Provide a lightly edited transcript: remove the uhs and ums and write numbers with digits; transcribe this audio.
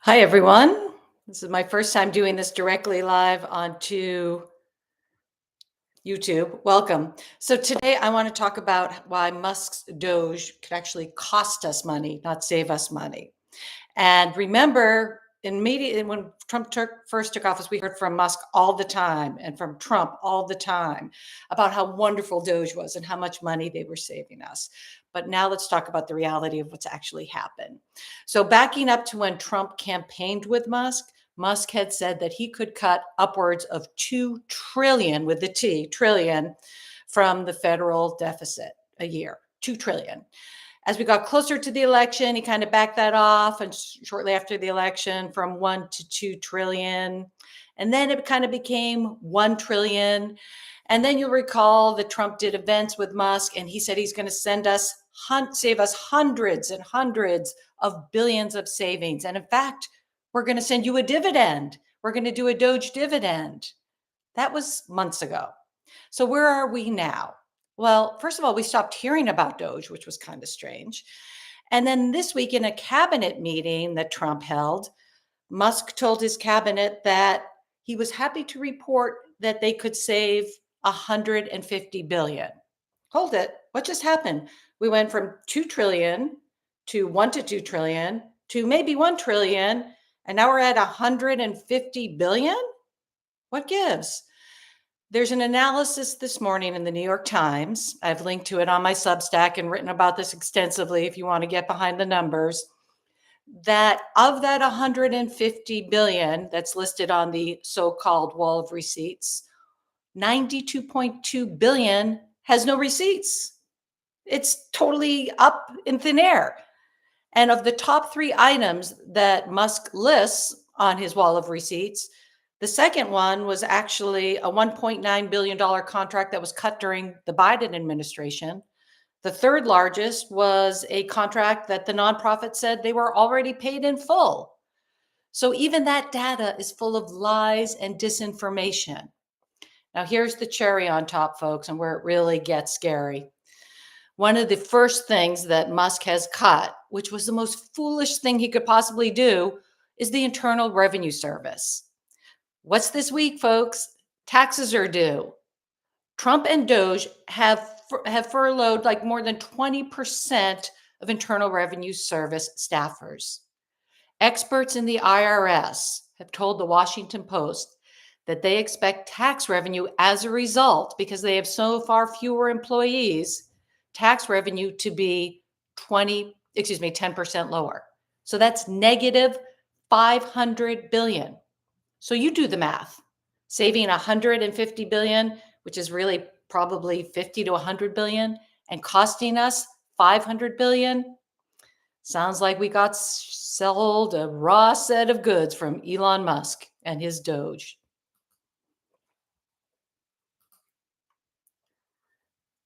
Hi, everyone. This is my first time doing this directly live onto YouTube. Welcome. So today I want to talk about why Musk's DOGE could actually cost us money, not save us money. And remember, immediately when first took office, we heard from Musk all the time and from Trump all the time about how wonderful DOGE was and how much money they were saving us. But now let's talk about the reality of what's actually happened. So backing up to when Trump campaigned with Musk, Musk had said that he could cut upwards of 2 trillion with the T, trillion, from the federal deficit a year, 2 trillion. As we got closer to the election, he kind of backed that off, and shortly after the election, from 1 to 2 trillion. And then it kind of became 1 trillion. And then you'll recall that Trump did events with Musk, and he said he's going to save us hundreds and hundreds of billions of savings. And in fact, we're going to send you a dividend. We're going to do a DOGE dividend. That was months ago. So where are we now? Well, first of all, we stopped hearing about DOGE, which was kind of strange. And then this week in a cabinet meeting that Trump held, Musk told his cabinet that he was happy to report that they could save 150 billion. Hold it. What just happened? We went from 2 trillion to 1 to 2 trillion to maybe 1 trillion, and now we're at 150 billion? What gives? There's an analysis this morning in the New York Times. I've linked to it on my Substack and written about this extensively if you want to get behind the numbers. That of that 150 billion that's listed on the so-called wall of receipts, 92.2 billion has no receipts. It's totally up in thin air. And of the top 3 items that Musk lists on his wall of receipts, the second one was actually a $1.9 billion contract that was cut during the Biden administration. The third largest was a contract that the nonprofit said they were already paid in full. So even that data is full of lies and disinformation. Now, here's the cherry on top, folks, and where it really gets scary. One of the first things that Musk has cut, which was the most foolish thing he could possibly do, is the Internal Revenue Service. What's this week, folks? Taxes are due. Trump and DOGE have furloughed like more than 20% of Internal Revenue Service staffers. Experts in the IRS have told the Washington Post that they expect tax revenue as a result, because they have so far fewer employees, tax revenue to be 10% lower. So that's negative 500 billion. So you do the math. Saving 150 billion, which is really probably 50 to 100 billion, and costing us 500 billion. Sounds like we got sold a raw set of goods from Elon Musk and his DOGE.